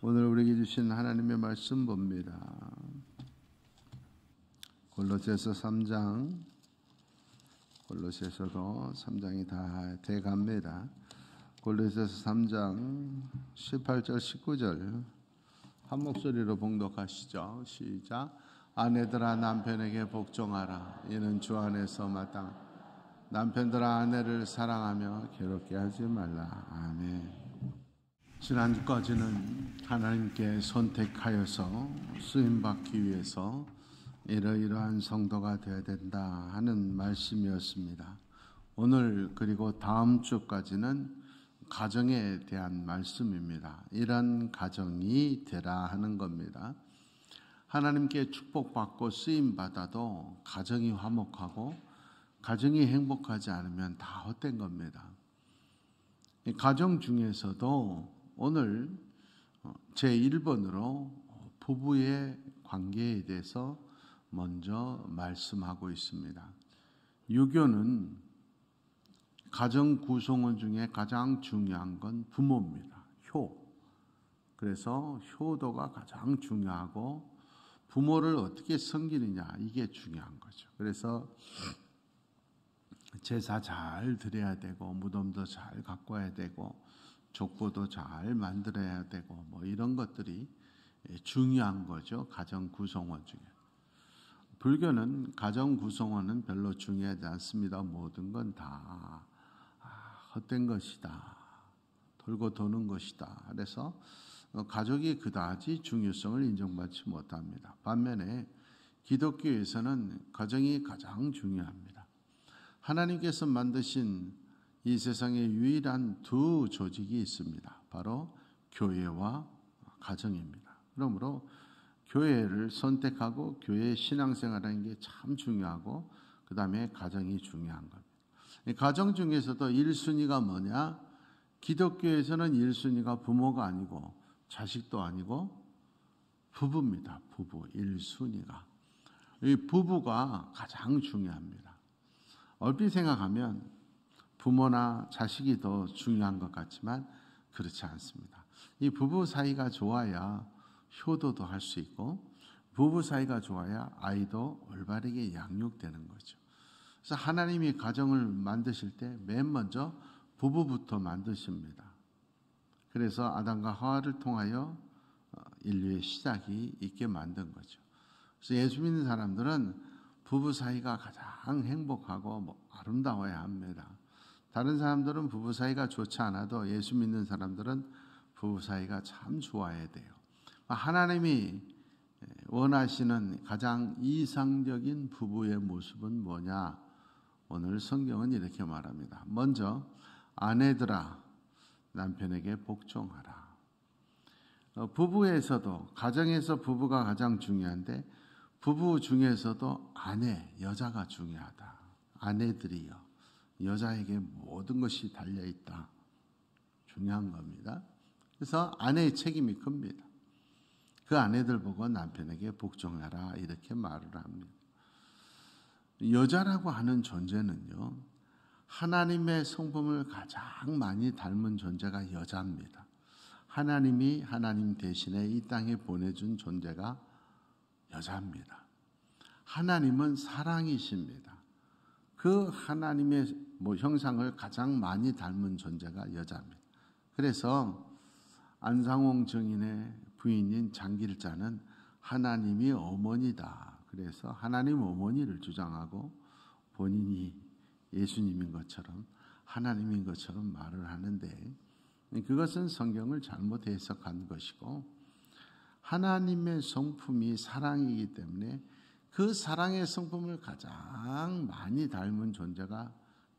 오늘 우리에게 주신 하나님의 말씀 봅니다. 골로새서 3장, 골로새서도 3장이 다 돼갑니다. 골로새서 3장 18절 19절 한 목소리로 봉독하시죠. 시작. 아내들아 남편에게 복종하라. 이는 주 안에서 마땅. 남편들아 아내를 사랑하며 괴롭게 하지 말라. 아멘. 지난주까지는 하나님께 선택하여서 쓰임받기 위해서 이러이러한 성도가 되어야 된다 하는 말씀이었습니다. 오늘 그리고 다음 주까지는 가정에 대한 말씀입니다. 이런 가정이 되라 하는 겁니다. 하나님께 축복받고 쓰임받아도 가정이 화목하고 가정이 행복하지 않으면 다 헛된 겁니다. 가정 중에서도 오늘 제1번으로 부부의 관계에 대해서 먼저 말씀하고 있습니다. 유교는 가정 구성원 중에 가장 중요한 건 부모입니다. 효. 그래서 효도가 가장 중요하고 부모를 어떻게 섬기느냐 이게 중요한 거죠. 그래서 제사 잘 드려야 되고 무덤도 잘 갖고 와야 되고 족보도 잘 만들어야 되고 뭐 이런 것들이 중요한 거죠. 가정 구성원 중에. 불교는 가정 구성원은 별로 중요하지 않습니다. 모든 건 다 헛된 것이다. 돌고 도는 것이다. 그래서 가족이 그다지 중요성을 인정받지 못합니다. 반면에 기독교에서는 가정이 가장 중요합니다. 하나님께서 만드신 이 세상에 유일한 두 조직이 있습니다. 바로 교회와 가정입니다. 그러므로 교회를 선택하고 교회의 신앙생활하는 게 참 중요하고 그 다음에 가정이 중요한 겁니다. 가정 중에서도 1순위가 뭐냐? 기독교에서는 1순위가 부모가 아니고 자식도 아니고 부부입니다. 부부 1순위가. 이 부부가 가장 중요합니다. 얼핏 생각하면 부모나 자식이 더 중요한 것 같지만 그렇지 않습니다. 이 부부 사이가 좋아야 효도도 할 수 있고 부부 사이가 좋아야 아이도 올바르게 양육되는 거죠. 그래서 하나님이 가정을 만드실 때 맨 먼저 부부부터 만드십니다. 그래서 아담과 하와를 통하여 인류의 시작이 있게 만든 거죠. 그래서 예수 믿는 사람들은 부부 사이가 가장 행복하고 아름다워야 합니다. 다른 사람들은 부부 사이가 좋지 않아도 예수 믿는 사람들은 부부 사이가 참 좋아야 돼요. 하나님이 원하시는 가장 이상적인 부부의 모습은 뭐냐? 오늘 성경은 이렇게 말합니다. 먼저 아내들아 남편에게 복종하라. 부부에서도 가정에서 부부가 가장 중요한데 부부 중에서도 아내, 여자가 중요하다. 아내들이요. 여자에게 모든 것이 달려있다. 중요한 겁니다. 그래서 아내의 책임이 큽니다. 그 아내들 보고 남편에게 복종하라 이렇게 말을 합니다. 여자라고 하는 존재는요. 하나님의 성품을 가장 많이 닮은 존재가 여자입니다. 하나님이 하나님 대신에 이 땅에 보내준 존재가 여자입니다. 하나님은 사랑이십니다. 그 하나님의 형상을 가장 많이 닮은 존재가 여자입니다. 그래서 안상홍 증인의 부인인 장길자는 하나님이 어머니다. 그래서 하나님 어머니를 주장하고 본인이 예수님인 것처럼 하나님인 것처럼 말을 하는데 그것은 성경을 잘못 해석한 것이고 하나님의 성품이 사랑이기 때문에 그 사랑의 성품을 가장 많이 닮은 존재가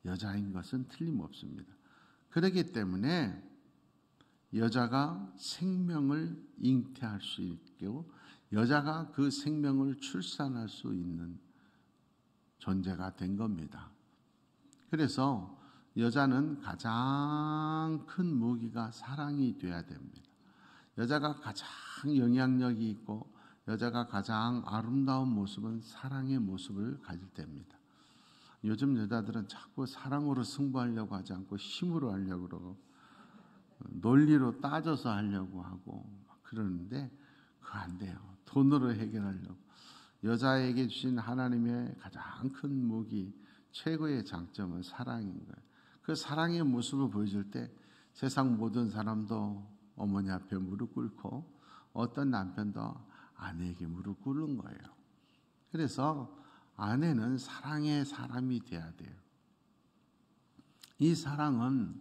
여자인 것은 틀림없습니다. 그렇기 때문에 여자가 생명을 잉태할 수 있고 여자가 그 생명을 출산할 수 있는 존재가 된 겁니다. 그래서 여자는 가장 큰 무기가 사랑이 돼야 됩니다. 여자가 가장 영향력이 있고 여자가 가장 아름다운 모습은 사랑의 모습을 가질 때입니다. 요즘 여자들은 자꾸 사랑으로 승부하려고 하지 않고 힘으로 하려고 그러고 논리로 따져서 하려고 하고 그러는데 그거 안 돼요. 돈으로 해결하려고. 여자에게 주신 하나님의 가장 큰 무기, 최고의 장점은 사랑인 거예요. 그 사랑의 모습을 보여줄 때 세상 모든 사람도 어머니 앞에 무릎 꿇고 어떤 남편도 아내에게 무릎 꿇는 거예요. 그래서 아내는 사랑의 사람이 돼야 돼요. 이 사랑은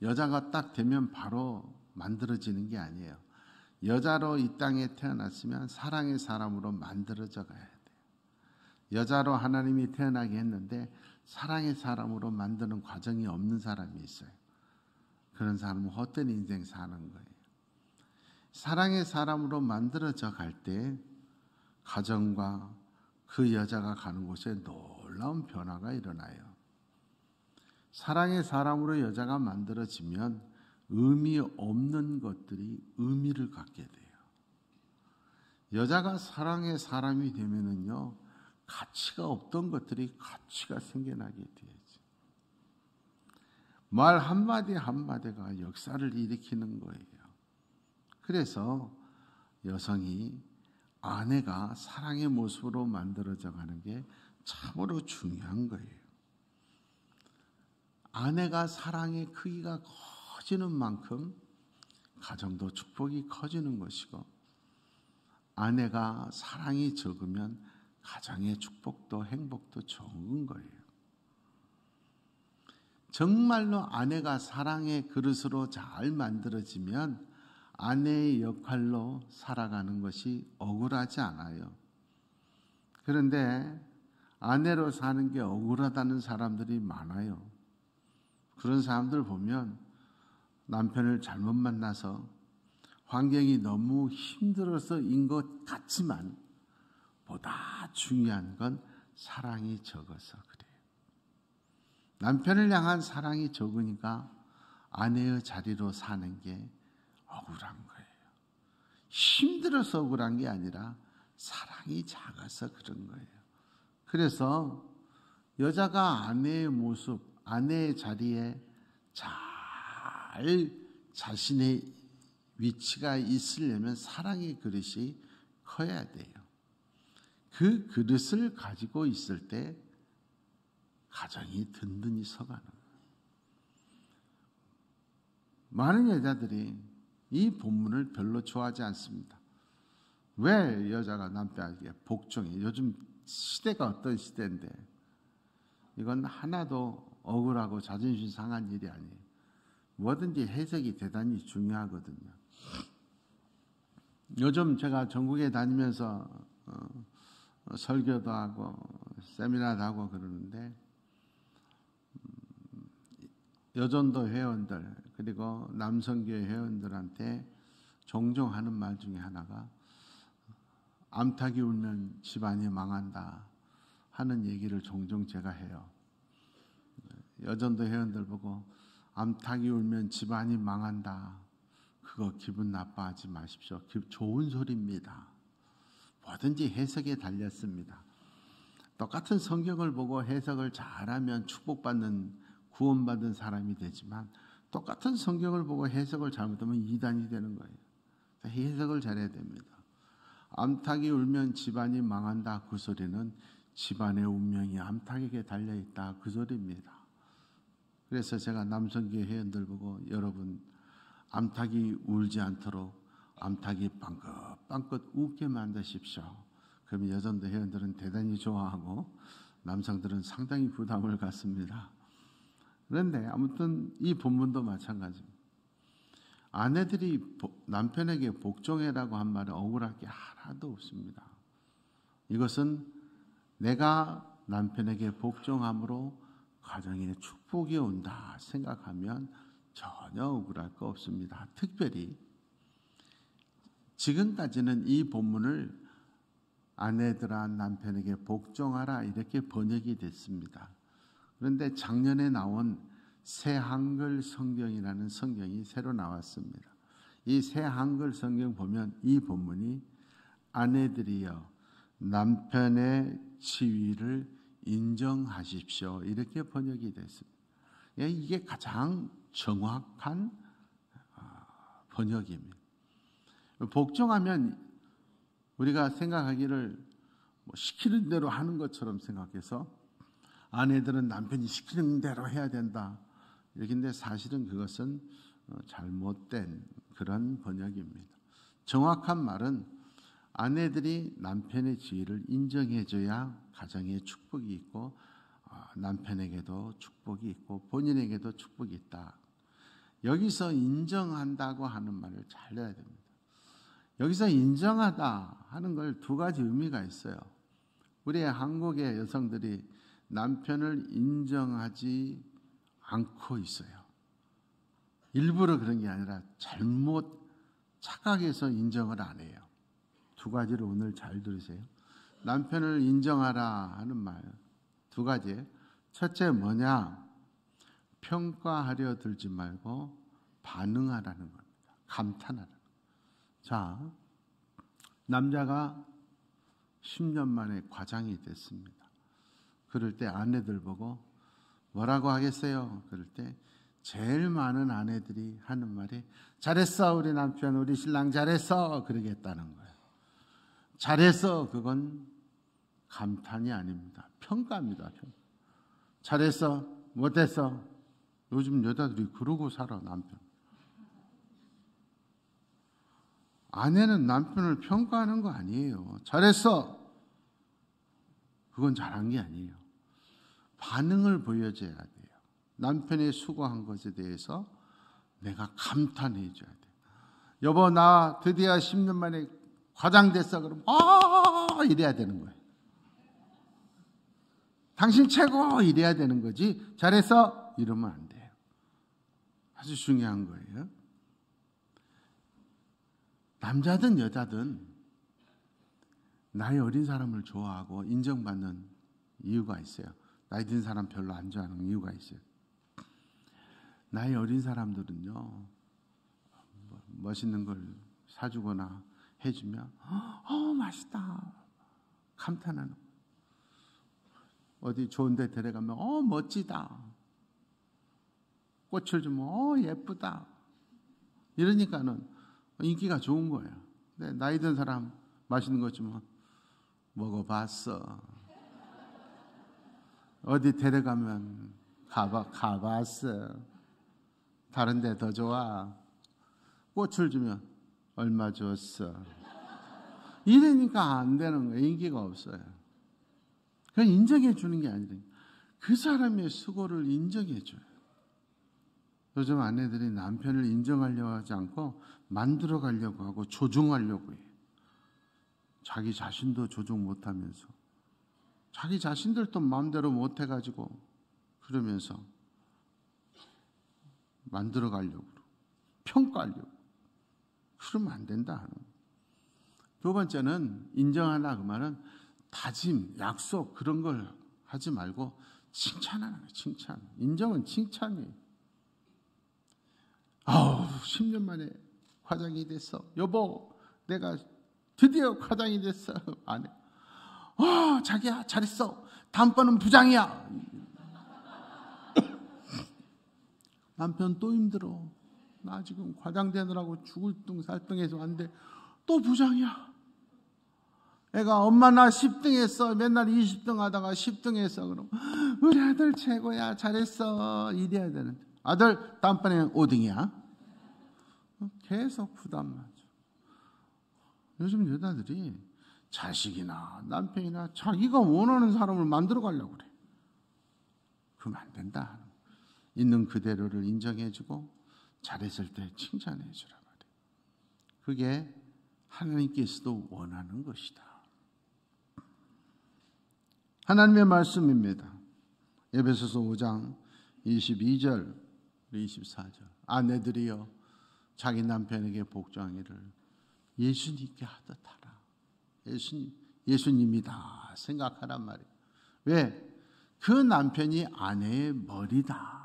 여자가 딱 되면 바로 만들어지는 게 아니에요. 여자로 이 땅에 태어났으면 사랑의 사람으로 만들어져 가야 돼요. 여자로 하나님이 태어나게 했는데 사랑의 사람으로 만드는 과정이 없는 사람이 있어요. 그런 사람은 헛된 인생 사는 거예요. 사랑의 사람으로 만들어져 갈 때 가정과 그 여자가 가는 곳에 놀라운 변화가 일어나요. 사랑의 사람으로 여자가 만들어지면 의미 없는 것들이 의미를 갖게 돼요. 여자가 사랑의 사람이 되면은요, 가치가 없던 것들이 가치가 생겨나게 되죠. 말 한마디 한마디가 역사를 일으키는 거예요. 그래서 여성이 아내가 사랑의 모습으로 만들어져 가는 게 참으로 중요한 거예요. 아내가 사랑의 크기가 커지는 만큼 가정도 축복이 커지는 것이고, 아내가 사랑이 적으면 가정의 축복도 행복도 적은 거예요. 정말로 아내가 사랑의 그릇으로 잘 만들어지면 아내의 역할로 살아가는 것이 억울하지 않아요. 그런데 아내로 사는 게 억울하다는 사람들이 많아요. 그런 사람들 보면 남편을 잘못 만나서 환경이 너무 힘들어서인 것 같지만 보다 중요한 건 사랑이 적어서 그래요. 남편을 향한 사랑이 적으니까 아내의 자리로 사는 게 억울한 거예요. 힘들어서 억울한 게 아니라 사랑이 작아서 그런 거예요. 그래서 여자가 아내의 모습, 아내의 자리에 잘 자신의 위치가 있으려면 사랑의 그릇이 커야 돼요. 그 그릇을 가지고 있을 때 가정이 든든히 서가는 거예요. 많은 여자들이 이 본문을 별로 좋아하지 않습니다. 왜 여자가 남편에게 복종해? 요즘 시대가 어떤 시대인데 이건 하나도 억울하고 자존심 상한 일이 아니에요. 뭐든지 해석이 대단히 중요하거든요. 요즘 제가 전국에 다니면서 설교도 하고 세미나도 하고 그러는데 여전도 회원들 그리고 남성교회 회원들한테 종종 하는 말 중에 하나가 암탉이 울면 집안이 망한다 하는 얘기를 종종 제가 해요. 여전도 회원들 보고 암탉이 울면 집안이 망한다. 그거 기분 나빠하지 마십시오. 좋은 소리입니다. 뭐든지 해석에 달렸습니다. 똑같은 성경을 보고 해석을 잘하면 축복받는 구원받은 사람이 되지만 똑같은 성경을 보고 해석을 잘못하면 이단이 되는 거예요. 해석을 잘해야 됩니다. 암탉이 울면 집안이 망한다. 그 소리는 집안의 운명이 암탉에게 달려있다. 그 소리입니다. 그래서 제가 남성교회 회원들 보고 여러분 암탉이 울지 않도록 암탉이 빵긋빵긋 웃게 만드십시오. 그러면 여전도 회원들은 대단히 좋아하고 남성들은 상당히 부담을 갖습니다. 그런데 아무튼 이 본문도 마찬가지입니다. 아내들이 남편에게 복종해라고 한 말에 억울할 게 하나도 없습니다. 이것은 내가 남편에게 복종함으로 가정에 축복이 온다 생각하면 전혀 억울할 거 없습니다. 특별히 지금까지는 이 본문을 아내들아 남편에게 복종하라 이렇게 번역이 됐습니다. 그런데 작년에 나온 새 한글 성경이라는 성경이 새로 나왔습니다. 이 새 한글 성경 보면 이 본문이 아내들이여 남편의 지위를 인정하십시오 이렇게 번역이 됐습니다. 이게 가장 정확한 번역입니다. 복종하면 우리가 생각하기를 시키는 대로 하는 것처럼 생각해서 아내들은 남편이 시키는 대로 해야 된다. 이렇게 사실은 그것은 잘못된 그런 번역입니다. 정확한 말은 아내들이 남편의 지위를 인정해줘야 가정에 축복이 있고 남편에게도 축복이 있고 본인에게도 축복이 있다. 여기서 인정한다고 하는 말을 잘 내야 됩니다. 여기서 인정하다 하는 걸 두 가지 의미가 있어요. 우리 한국의 여성들이 남편을 인정하지 않고 있어요. 일부러 그런 게 아니라 착각해서 인정을 안 해요. 두 가지를 오늘 잘 들으세요. 남편을 인정하라 하는 말 두 가지. 첫째 뭐냐? 평가하려 들지 말고 반응하라는 겁니다. 감탄하라는 겁니다. 자, 남자가 10년 만에 과장이 됐습니다. 그럴 때 아내들 보고 뭐라고 하겠어요? 그럴 때 제일 많은 아내들이 하는 말이 잘했어 우리 남편 우리 신랑 잘했어 그러겠다는 거예요. 잘했어 그건 감탄이 아닙니다. 평가입니다. 잘했어 못했어. 요즘 여자들이 그러고 살아. 남편 아내는 남편을 평가하는 거 아니에요. 잘했어 그건 잘한 게 아니에요. 반응을 보여줘야 돼요. 남편이 수고한 것에 대해서 내가 감탄해 줘야 돼요. 여보 나 드디어 10년 만에 과장됐어. 그럼 이래야 되는 거예요. 당신 최고 이래야 되는 거지. 잘했어 이러면 안 돼요. 아주 중요한 거예요. 남자든 여자든 나이 어린 사람을 좋아하고 인정받는 이유가 있어요. 나이 든 사람 별로 안 좋아하는 이유가 있어요. 나이 어린 사람들은요, 멋있는 걸 사주거나 해주면 맛있다 감탄하는. 어디 좋은 데 데려가면 멋지다. 꽃을 주면 예쁘다. 이러니까는 인기가 좋은 거예요. 근데 나이 든 사람 맛있는 거 주면 먹어봤어. 어디 데려가면 가봤어. 다른 데 더 좋아. 꽃을 주면 얼마 줬어. 이러니까 안 되는 거예요. 인기가 없어요. 그냥 인정해 주는 게 아니라 그 사람의 수고를 인정해 줘요. 요즘 아내들이 남편을 인정하려고 하지 않고 만들어 가려고 하고 조종하려고 해요. 자기 자신도 조종 못하면서 자기 자신들도 마음대로 못해가지고 그러면서 만들어 가려고 평가하려고 그러면 안 된다. 두 번째는 인정하나 그 말은 다짐, 약속 그런 걸 하지 말고 칭찬하는 거예요. 칭찬. 인정은 칭찬이에요. 10년 만에 과장이 됐어. 여보 내가 드디어 과장이 됐어. 안 해. 자기야 잘했어. 다음번은 부장이야. 남편 또 힘들어. 나 지금 과장 되느라고 죽을 둥 살둥해서 안 돼. 또 부장이야. 애가 엄마 나 10등 했어. 맨날 20등 하다가 10등 했어. 그럼 우리 아들 최고야. 잘했어. 이래야 되는데 아들 다음번에는 5등이야. 계속 부담만 줘. 요즘 여자들이 자식이나 남편이나 자기가 원하는 사람을 만들어 가려고 그래. 그러면 안 된다. 있는 그대로를 인정해주고 잘했을 때 칭찬해주라 말이에요. 그게 하나님께서도 원하는 것이다. 하나님의 말씀입니다. 에베소서 5장 22절 24절 아내들이여 자기 남편에게 복종하기를 예수님께 하듯 하라. 예수님이다 생각하란 말이에요. 왜? 그 남편이 아내의 머리다.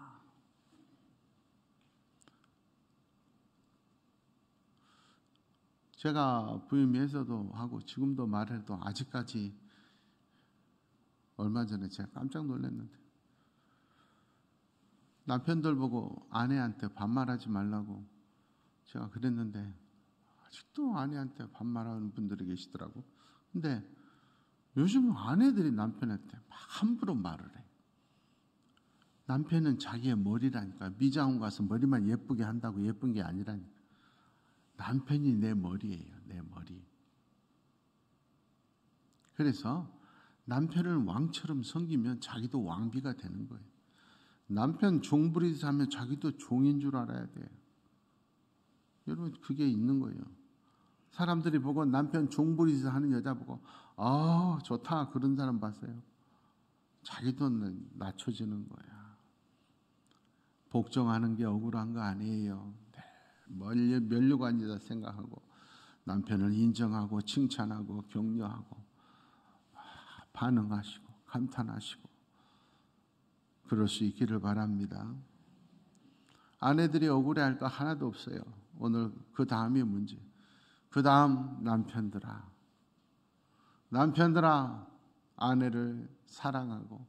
제가 부임에서도 하고 지금도 말해도 아직까지 얼마 전에 제가 깜짝 놀랐는데 남편들 보고 아내한테 반말하지 말라고 제가 그랬는데 아직도 아내한테 반말하는 분들이 계시더라고. 근데 요즘 아내들이 남편한테 막 함부로 말을 해. 남편은 자기의 머리라니까. 미장원 가서 머리만 예쁘게 한다고 예쁜 게 아니라니까. 남편이 내 머리예요. 내 머리. 그래서 남편을 왕처럼 섬기면 자기도 왕비가 되는 거예요. 남편 종부리듯 하면 자기도 종인 줄 알아야 돼요. 여러분 그게 있는 거예요. 사람들이 보고 남편 종부리듯 하는 여자 보고 아 좋다 그런 사람 봤어요. 자기도 낮춰지는 거야. 복종하는 게 억울한 거 아니에요. 면류관이다 생각하고 남편을 인정하고 칭찬하고 격려하고 반응하시고 감탄하시고 그럴 수 있기를 바랍니다. 아내들이 억울해할 거 하나도 없어요. 오늘 그 다음이 문제. 그 다음 남편들아 아내를 사랑하고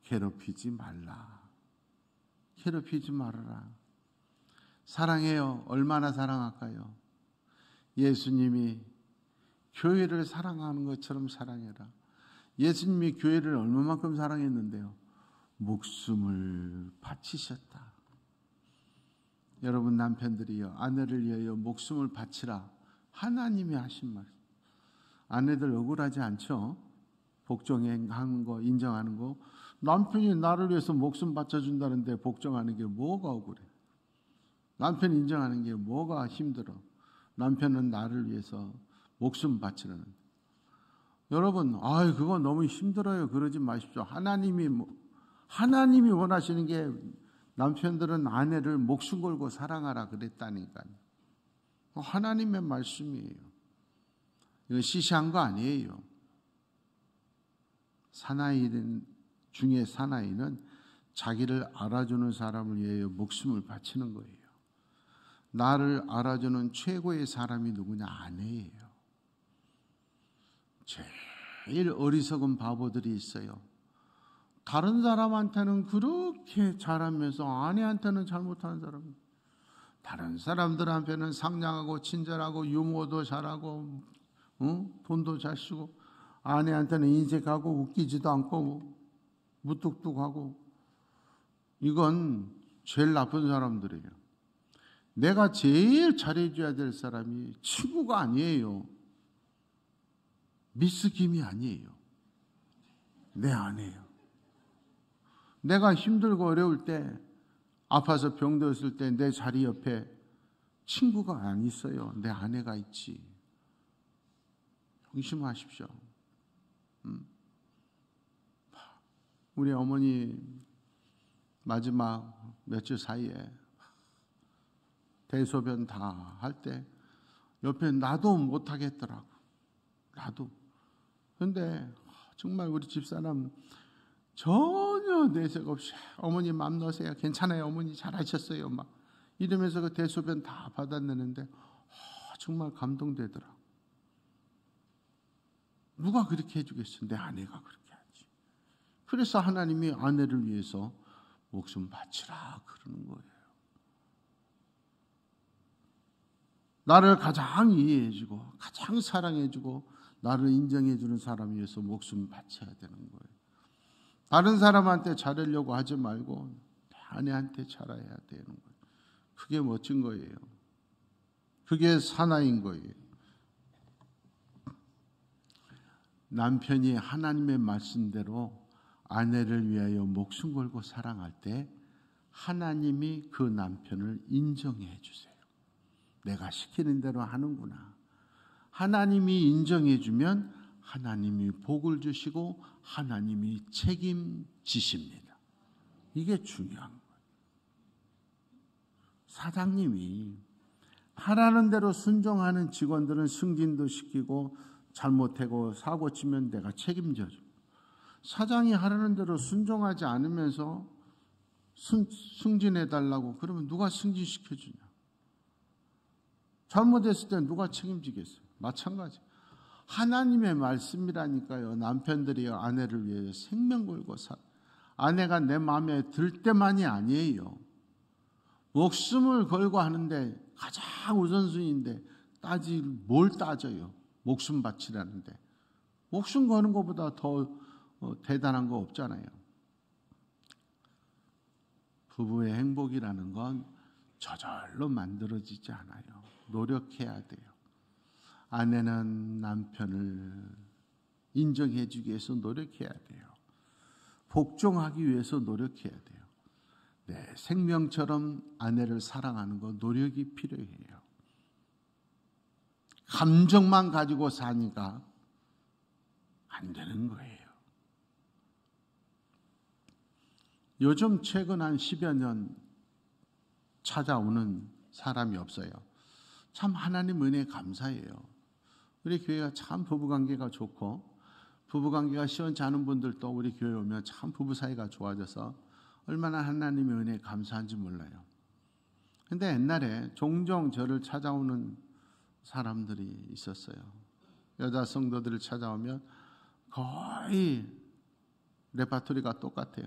괴롭히지 말라. 괴롭히지 말아라. 사랑해요. 얼마나 사랑할까요? 예수님이 교회를 사랑하는 것처럼 사랑해라. 예수님이 교회를 얼마만큼 사랑했는데요. 목숨을 바치셨다. 여러분 남편들이요. 아내를 위하여 목숨을 바치라. 하나님이 하신 말. 아내들 억울하지 않죠? 복종하는 거 인정하는 거. 남편이 나를 위해서 목숨 바쳐준다는데 복종하는 게 뭐가 억울해? 남편 인정하는 게 뭐가 힘들어? 남편은 나를 위해서 목숨 바치는. 여러분, 그거 너무 힘들어요. 그러지 마십시오. 하나님이 원하시는 게 남편들은 아내를 목숨 걸고 사랑하라 그랬다니까요. 하나님의 말씀이에요. 이거 시시한 거 아니에요. 사나이 중에 사나이는 자기를 알아주는 사람을 위해 목숨을 바치는 거예요. 나를 알아주는 최고의 사람이 누구냐? 아내예요. 제일 어리석은 바보들이 있어요. 다른 사람한테는 그렇게 잘하면서 아내한테는 잘못하는 사람. 다른 사람들 앞에는 상냥하고 친절하고 유머도 잘하고 돈도 잘 쓰고 아내한테는 인색하고 웃기지도 않고 무뚝뚝하고. 이건 제일 나쁜 사람들이에요. 내가 제일 잘해줘야 될 사람이 친구가 아니에요. 미스 김이 아니에요. 내 아내예요. 내가 힘들고 어려울 때, 아파서 병들었을 때 내 자리 옆에 친구가 안 있어요. 내 아내가 있지. 명심하십시오. 우리 어머니 마지막 며칠 사이에 대소변 다 할 때 옆에 나도 못하겠더라고. 나도. 근데 정말 우리 집사람 전혀 내색 없이 어머니 맘 넣으세요. 괜찮아요. 어머니 잘하셨어요. 막 이러면서 그 대소변 다 받아내는데 정말 감동되더라. 누가 그렇게 해주겠어? 내 아내가 그렇게 하지. 그래서 하나님이 아내를 위해서 목숨 바치라 그러는 거예요. 나를 가장 이해해주고 가장 사랑해주고 나를 인정해주는 사람을 위해서 목숨 바쳐야 되는 거예요. 다른 사람한테 잘하려고 하지 말고 아내한테 잘해야 되는 거예요. 그게 멋진 거예요. 그게 사나인 거예요. 남편이 하나님의 말씀대로 아내를 위하여 목숨 걸고 사랑할 때 하나님이 그 남편을 인정해 주세요. 내가 시키는 대로 하는구나. 하나님이 인정해 주면 하나님이 복을 주시고 하나님이 책임지십니다. 이게 중요한 거예요. 사장님이 하라는 대로 순종하는 직원들은 승진도 시키고 잘못하고 사고 치면 내가 책임져줘. 사장이 하라는 대로 순종하지 않으면서 승진해달라고 그러면 누가 승진시켜주냐. 잘못했을 때 누가 책임지겠어요. 마찬가지. 하나님의 말씀이라니까요. 남편들이 아내를 위해 생명 걸고 아내가 내 마음에 들 때만이 아니에요. 목숨을 걸고 하는데 가장 우선순위인데 뭘 따져요? 목숨 바치라는데. 목숨 거는 것보다 더 대단한 거 없잖아요. 부부의 행복이라는 건 저절로 만들어지지 않아요. 노력해야 돼요. 아내는 남편을 인정해 주기 위해서 노력해야 돼요. 복종하기 위해서 노력해야 돼요. 내 생명처럼 아내를 사랑하는 건 노력이 필요해요. 감정만 가지고 사니까 안 되는 거예요. 요즘 최근 한 10여 년 찾아오는 사람이 없어요. 참 하나님 은혜에 감사해요. 우리 교회가 참 부부관계가 좋고 부부관계가 시원치 않은 분들도 우리 교회 오면 참 부부 사이가 좋아져서 얼마나 하나님의 은혜에 감사한지 몰라요. 근데 옛날에 종종 저를 찾아오는 사람들이 있었어요. 여자 성도들을 찾아오면 거의 레파토리가 똑같아요.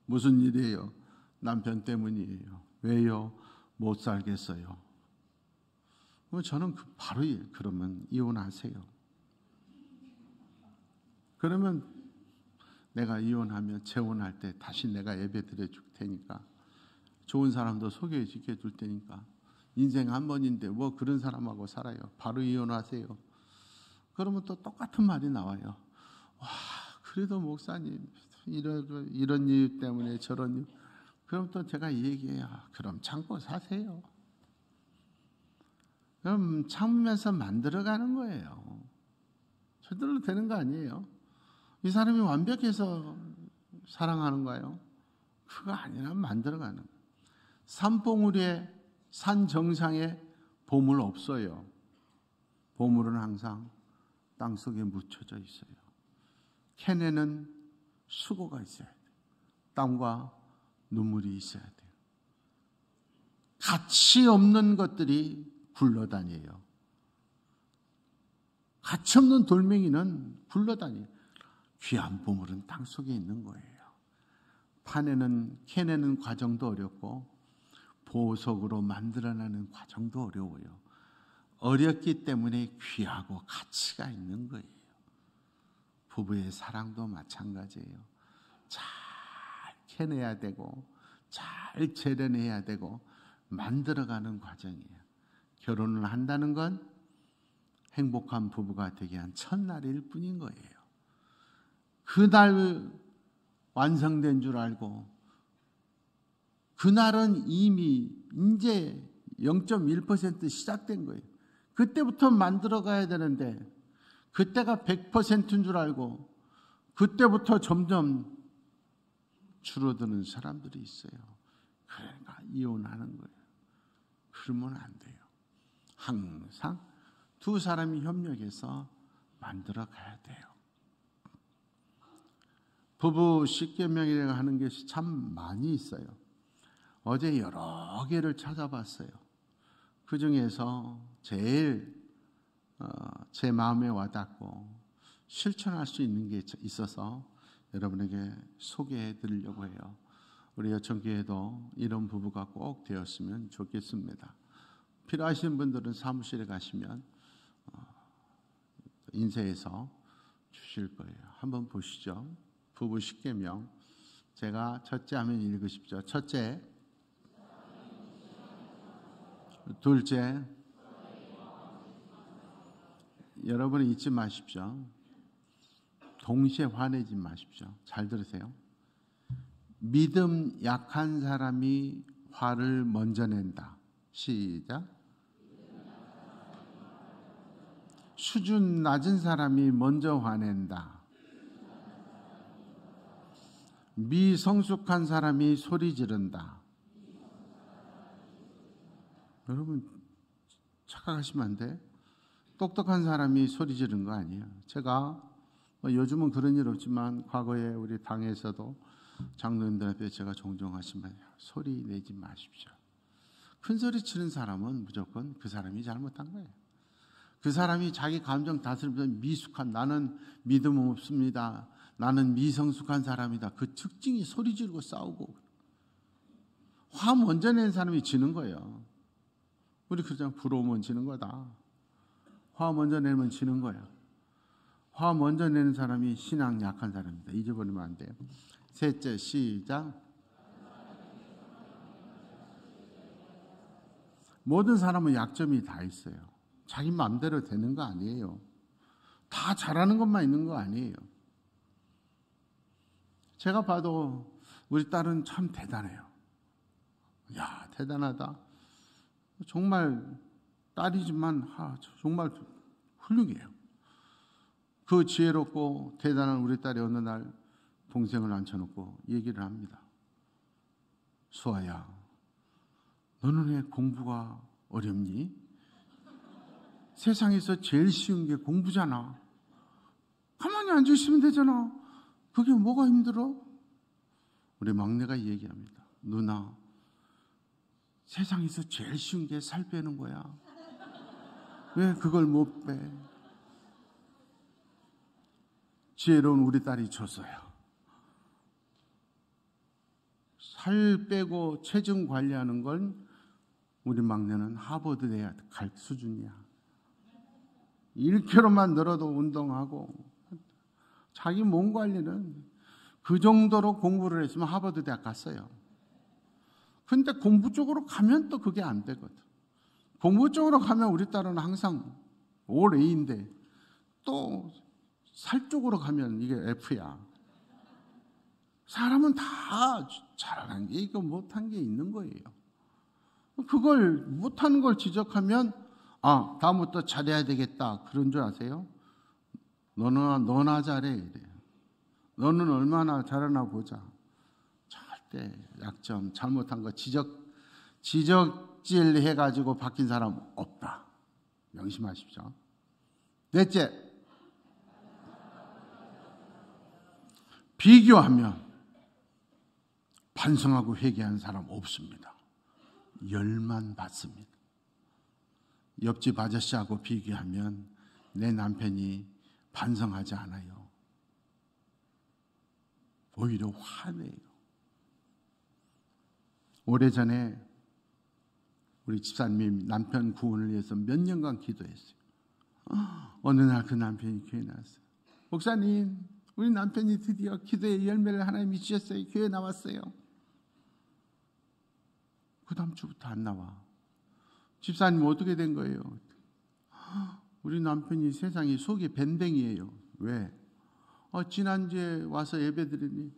무슨 일이에요? 남편 때문이에요. 왜요? 못 살겠어요. 저는 바로 그러면 이혼하세요. 그러면 내가 이혼하면 재혼할 때 다시 내가 예배 드려줄 테니까 좋은 사람도 소개시켜 줄 테니까 인생 한 번인데 뭐 그런 사람하고 살아요. 바로 이혼하세요. 그러면 또 똑같은 말이 나와요. 와, 그래도 목사님 이런 이유 때문에 저런 이유. 그럼 또 제가 얘기해요. 그럼 참고 사세요. 그럼 참으면서 만들어가는 거예요. 저절로 되는 거 아니에요. 이 사람이 완벽해서 사랑하는가요? 그거 아니라 만들어가는 거예요. 산봉우리에 산 정상에 보물 없어요. 보물은 항상 땅속에 묻혀져 있어요. 캔에는 수고가 있어야 돼요. 땀과 눈물이 있어야 돼요. 가치 없는 것들이 굴러다녀요. 가치 없는 돌멩이는 굴러다녀요. 귀한 보물은 땅속에 있는 거예요. 캔에는 과정도 어렵고 보석으로 만들어내는 과정도 어려워요. 어렵기 때문에 귀하고 가치가 있는 거예요. 부부의 사랑도 마찬가지예요. 잘 캐내야 되고 잘 재련해야 되고 만들어가는 과정이에요. 결혼을 한다는 건 행복한 부부가 되게 한 첫날일 뿐인 거예요. 그날 완성된 줄 알고 그날은 이미 이제 0.1% 시작된 거예요. 그때부터 만들어 가야 되는데 그때가 100%인 줄 알고 그때부터 점점 줄어드는 사람들이 있어요. 그러니까 이혼하는 거예요. 그러면 안 돼요. 항상 두 사람이 협력해서 만들어 가야 돼요. 부부 십계명이라고 하는 것이 참 많이 있어요. 어제 여러 개를 찾아봤어요. 그 중에서 제일 제 마음에 와닿고 실천할 수 있는 게 있어서 여러분에게 소개해 드리려고 해요. 우리 여천교회도 이런 부부가 꼭 되었으면 좋겠습니다. 필요하신 분들은 사무실에 가시면 인쇄해서 주실 거예요. 한번 보시죠. 부부 십계명. 제가 첫째 하면 읽으십시오. 첫째, 둘째, 여러분은 잊지 마십시오. 동시에 화내지 마십시오. 잘 들으세요. 믿음 약한 사람이 화를 먼저 낸다. 시작. 수준 낮은 사람이 먼저 화낸다. 미성숙한 사람이 소리 지른다. 여러분 착각하시면 안 돼. 똑똑한 사람이 소리 지른 거 아니에요. 제가 요즘은 그런 일 없지만 과거에 우리 당에서도 장로님들 앞에 제가 종종 하시면 소리 내지 마십시오. 큰 소리 치는 사람은 무조건 그 사람이 잘못한 거예요. 그 사람이 자기 감정 다스리면서 미숙한, 나는 믿음 없습니다, 나는 미성숙한 사람이다, 그 특징이 소리 지르고 싸우고 화 먼저 낸 사람이 지는 거예요. 우리 그냥 부러우면 지는 거다. 화 먼저 내면 지는 거야. 화 먼저 내는 사람이 신앙 약한 사람입니다. 잊어버리면 안 돼요. 셋째, 시작. 모든 사람은 약점이 다 있어요. 자기 마음대로 되는 거 아니에요. 다 잘하는 것만 있는 거 아니에요. 제가 봐도 우리 딸은 참 대단해요. 야, 대단하다. 정말 딸이지만 정말 훌륭해요. 그 지혜롭고 대단한 우리 딸이 어느 날 동생을 앉혀놓고 얘기를 합니다. 수아야, 너는 왜 공부가 어렵니? 세상에서 제일 쉬운 게 공부잖아. 가만히 앉아있으면 되잖아. 그게 뭐가 힘들어? 우리 막내가 얘기합니다. 누나, 세상에서 제일 쉬운 게 살 빼는 거야. 왜 그걸 못 빼? 지혜로운 우리 딸이 줬어요. 살 빼고 체중 관리하는 건 우리 막내는 하버드에 갈 수준이야. 1kg만 늘어도 운동하고 자기 몸 관리는 그 정도로 공부를 했으면 하버드 대학 갔어요. 근데 공부 쪽으로 가면 또 그게 안 되거든. 공부 쪽으로 가면 우리 딸은 항상 올 A인데 또 살 쪽으로 가면 이게 F야. 사람은 다 잘하는 게 있고 못한 게 있는 거예요. 그걸 못하는 걸 지적하면 다음부터 잘해야 되겠다 그런 줄 아세요? 너나 잘해 이래요. 너는 얼마나 잘하나 보자. 절대 약점 잘못한 거 지적질 해가지고 바뀐 사람 없다. 명심하십시오. 넷째, 비교하면 반성하고 회개하는 사람 없습니다. 열만 받습니다. 옆집 아저씨하고 비교하면 내 남편이 반성하지 않아요. 오히려 화내요. 오래전에 우리 집사님이 남편 구원을 위해서 몇 년간 기도했어요. 어느 날 그 남편이 교회에 나왔어요. 목사님, 우리 남편이 드디어 기도의 열매를 하나님이 주셨어요. 교회에 나왔어요. 그 다음 주부터 안 나와. 집사님 어떻게 된 거예요? 우리 남편이 세상에 속이 밴댕이에요. 왜? 지난주에 와서 예배 드리니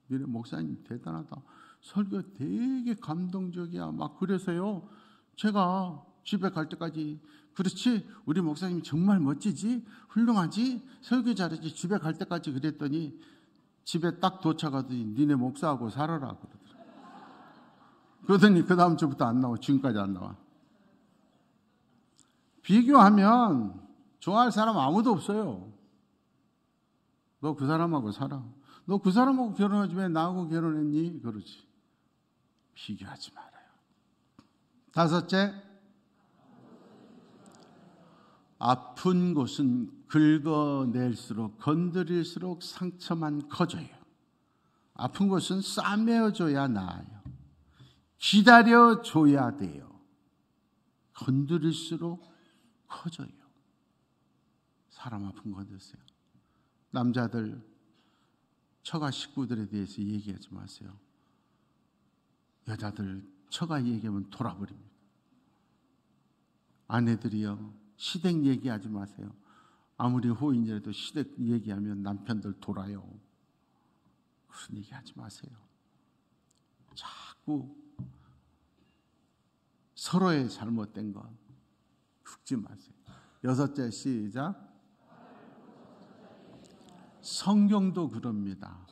너네 목사님 대단하다. 설교 되게 감동적이야. 막 그래서요. 제가 집에 갈 때까지 그렇지? 우리 목사님이 정말 멋지지? 훌륭하지? 설교 잘하지? 집에 갈 때까지 그랬더니 집에 딱 도착하더니 니네 목사하고 살아라 그러더니 그 다음 주부터 안 나와. 지금까지 안 나와. 비교하면 좋아할 사람 아무도 없어요. 너 그 사람하고 살아. 너 그 사람하고 결혼하지 왜 나하고 결혼했니? 그러지. 비교하지 말아요. 다섯째, 아픈 곳은 긁어낼수록 건드릴수록 상처만 커져요. 아픈 곳은 싸매어줘야 나아요. 기다려줘야 돼요. 건드릴수록 커져요. 사람 아픈 거 드세요. 남자들 처가 식구들에 대해서 얘기하지 마세요. 여자들 처가 얘기하면 돌아버립니다. 아내들이요, 시댁 얘기하지 마세요. 아무리 호인이라도 시댁 얘기하면 남편들 돌아요. 그런 얘기하지 마세요. 자꾸 서로의 잘못된 거 긁지 마세요. 여섯째, 시작. 성경도 그럽니다.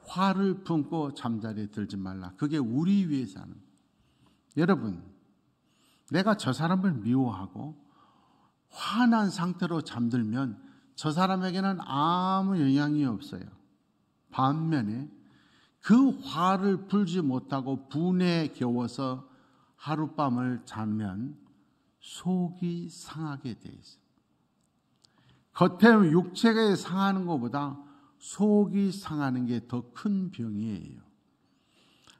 화를 품고 잠자리에 들지 말라. 그게 우리 위해서 하는. 여러분, 내가 저 사람을 미워하고 화난 상태로 잠들면 저 사람에게는 아무 영향이 없어요. 반면에 그 화를 풀지 못하고 분에 겨워서 하룻밤을 자면 속이 상하게 돼 있어요. 겉에 육체가 상하는 것보다 속이 상하는 게 더 큰 병이에요.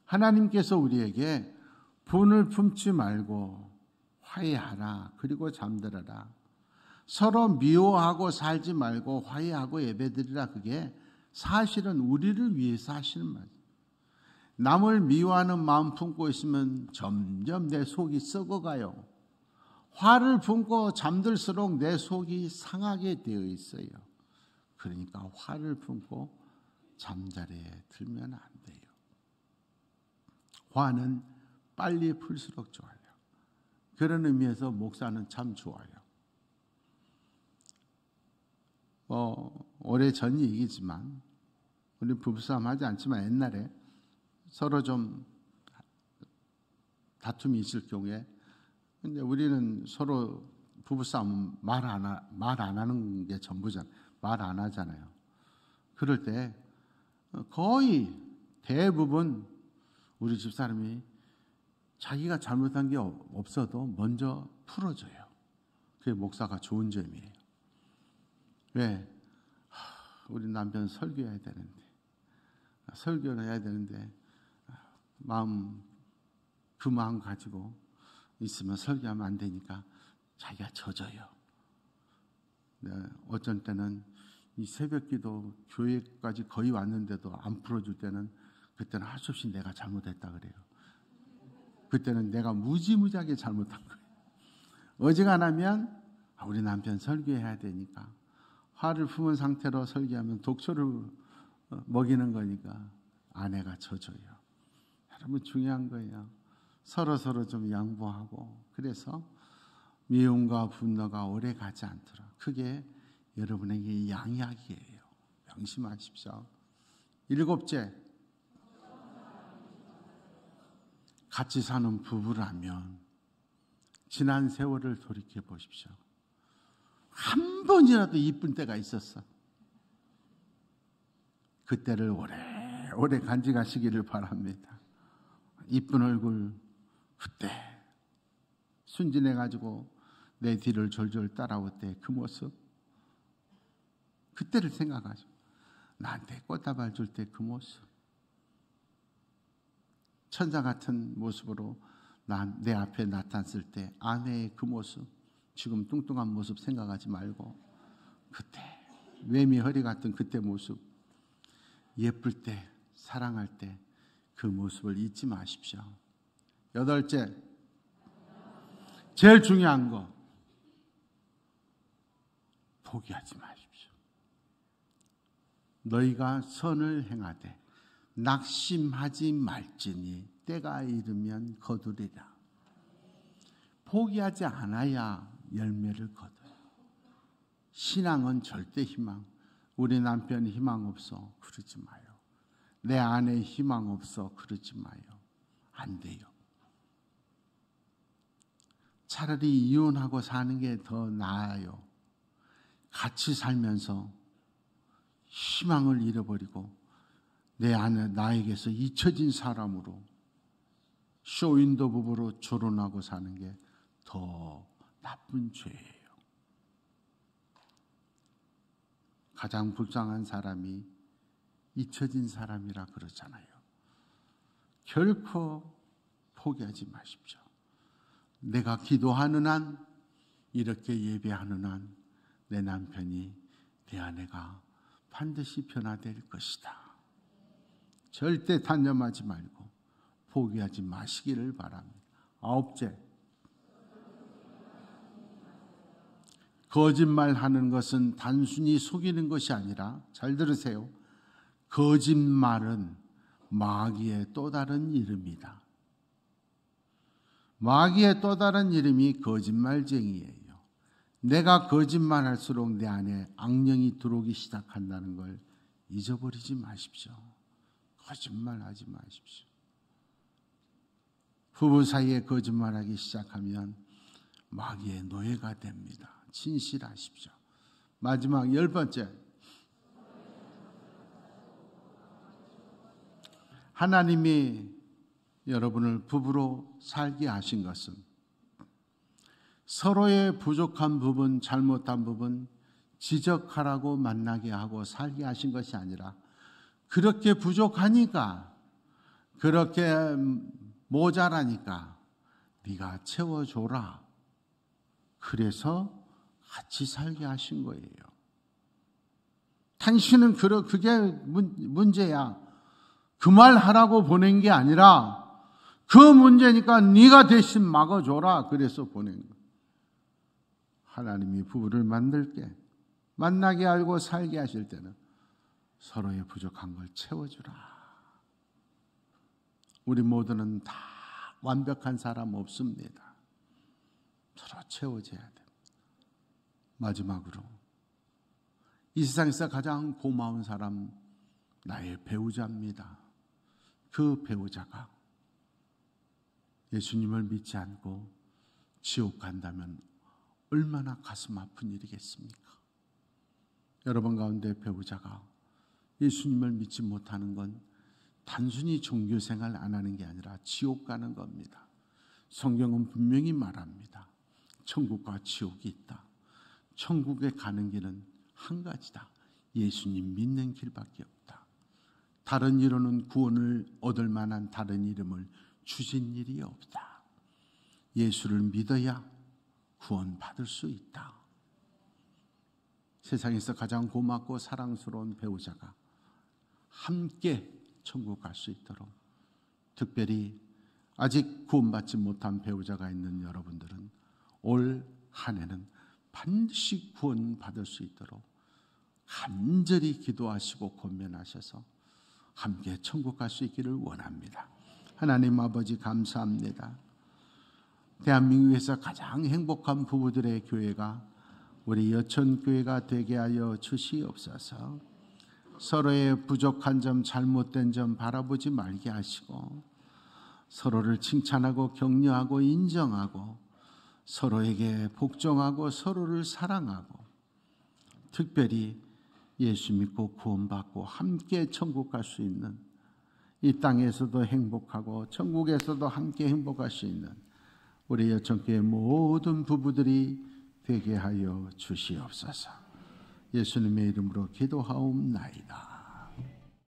하나님께서 우리에게 분을 품지 말고 화해하라. 그리고 잠들어라. 서로 미워하고 살지 말고 화해하고 예배드리라. 그게 사실은 우리를 위해서 하시는 말이에요. 남을 미워하는 마음 품고 있으면 점점 내 속이 썩어가요. 화를 품고 잠들수록 내 속이 상하게 되어 있어요. 그러니까 화를 품고 잠자리에 들면 안 돼요. 화는 빨리 풀수록 좋아요. 그런 의미에서 목사는 참 좋아요. 오래전 얘기지만 우리 부부싸움 하지 않지만 옛날에 서로 좀 다툼이 있을 경우에 근데 우리는 서로 부부싸움 말 안 하는 게 전부잖아요. 말 안 하잖아요. 그럴 때 거의 대부분 우리 집사람이 자기가 잘못한 게 없어도 먼저 풀어줘요. 그게 목사가 좋은 점이에요. 왜? 우리 남편 설교해야 되는데 설교를 해야 되는데 그 마음 가지고 있으면 설교하면 안 되니까 자기가 져줘요. 어쩐 때는 이 새벽기도 교회까지 거의 왔는데도 안 풀어줄 때는 그때는 할 수 없이 내가 잘못했다 그래요. 그때는 내가 무지무지하게 잘못한 거예요. 어지간하면 우리 남편 설교해야 되니까 화를 품은 상태로 설교하면 독초를 먹이는 거니까 아내가 져줘요. 여러분 중요한 거예요. 서로 좀 양보하고 그래서 미움과 분노가 오래 가지 않도록 그게 여러분에게 양약이에요. 명심하십시오. 7째, 같이 사는 부부라면 지난 세월을 돌이켜 보십시오. 한 번이라도 이쁜 때가 있었어. 그때를 오래 간직하시기를 바랍니다. 이쁜 얼굴 그때 순진해가지고 내 뒤를 졸졸 따라올 때 그 모습 그때를 생각하죠. 나한테 꽃다발 줄 때 그 모습 천사 같은 모습으로 내 앞에 나타났을 때 아내의 그 모습 지금 뚱뚱한 모습 생각하지 말고 그때 외미 허리 같은 그때 모습 예쁠 때 사랑할 때 그 모습을 잊지 마십시오. 8째, 제일 중요한 거 포기하지 마십시오. 너희가 선을 행하되 낙심하지 말지니 때가 이르면 거두리라. 포기하지 않아야 열매를 거둬요. 신앙은 절대 희망. 우리 남편 희망 없어 그러지 마요. 내 아내 희망 없어 그러지 마요. 안 돼요. 차라리 이혼하고 사는 게 더 나아요. 같이 살면서 희망을 잃어버리고 내 아내 나에게서 잊혀진 사람으로 쇼윈도 부부로 결혼하고 사는 게 더 나쁜 죄예요. 가장 불쌍한 사람이 잊혀진 사람이라 그러잖아요. 결코 포기하지 마십시오. 내가 기도하는 한 이렇게 예배하는 한 내 남편이 내 아내가 반드시 변화될 것이다. 절대 단념하지 말고 포기하지 마시기를 바랍니다. 9째, 거짓말하는 것은 단순히 속이는 것이 아니라 잘 들으세요. 거짓말은 마귀의 또 다른 이름이다. 마귀의 또 다른 이름이 거짓말쟁이에요. 내가 거짓말할수록 내 안에 악령이 들어오기 시작한다는 걸 잊어버리지 마십시오. 거짓말하지 마십시오. 부부 사이에 거짓말하기 시작하면 마귀의 노예가 됩니다. 진실하십시오. 마지막 10번째, 하나님이 여러분을 부부로 살게 하신 것은 서로의 부족한 부분, 잘못한 부분 지적하라고 만나게 하고 살게 하신 것이 아니라 그렇게 부족하니까, 그렇게 모자라니까 네가 채워줘라 그래서 같이 살게 하신 거예요. 당신은 그게 문제야. 그 말 하라고 보낸 게 아니라 그 문제니까 네가 대신 막아줘라. 그래서 보낸 거예요. 하나님이 부부를 만나게 알고 살게 하실 때는 서로의 부족한 걸 채워주라. 우리 모두는 다 완벽한 사람 없습니다. 서로 채워줘야 돼요. 마지막으로 이 세상에서 가장 고마운 사람 나의 배우자입니다. 그 배우자가 예수님을 믿지 않고 지옥 간다면 얼마나 가슴 아픈 일이겠습니까? 여러분 가운데 배우자가 예수님을 믿지 못하는 건 단순히 종교생활 안 하는 게 아니라 지옥 가는 겁니다. 성경은 분명히 말합니다. 천국과 지옥이 있다. 천국에 가는 길은 한 가지다. 예수님 믿는 길밖에 없다. 다른 이로는 구원을 얻을 만한 다른 이름을 주신 일이 없다. 예수를 믿어야 구원받을 수 있다. 세상에서 가장 고맙고 사랑스러운 배우자가 함께 천국 갈 수 있도록, 특별히 아직 구원받지 못한 배우자가 있는 여러분들은 올 한 해는 반드시 구원받을 수 있도록 간절히 기도하시고 권면하셔서 함께 천국 갈 수 있기를 원합니다. 하나님 아버지 감사합니다. 대한민국에서 가장 행복한 부부들의 교회가 우리 여천교회가 되게 하여 주시옵소서. 서로의 부족한 점, 잘못된 점 바라보지 말게 하시고 서로를 칭찬하고 격려하고 인정하고 서로에게 복종하고 서로를 사랑하고 특별히 예수 믿고 구원받고 함께 천국 갈 수 있는, 이 땅에서도 행복하고 천국에서도 함께 행복할 수 있는 우리 여천교회 모든 부부들이 되게 하여 주시옵소서. 예수님의 이름으로 기도하옵나이다.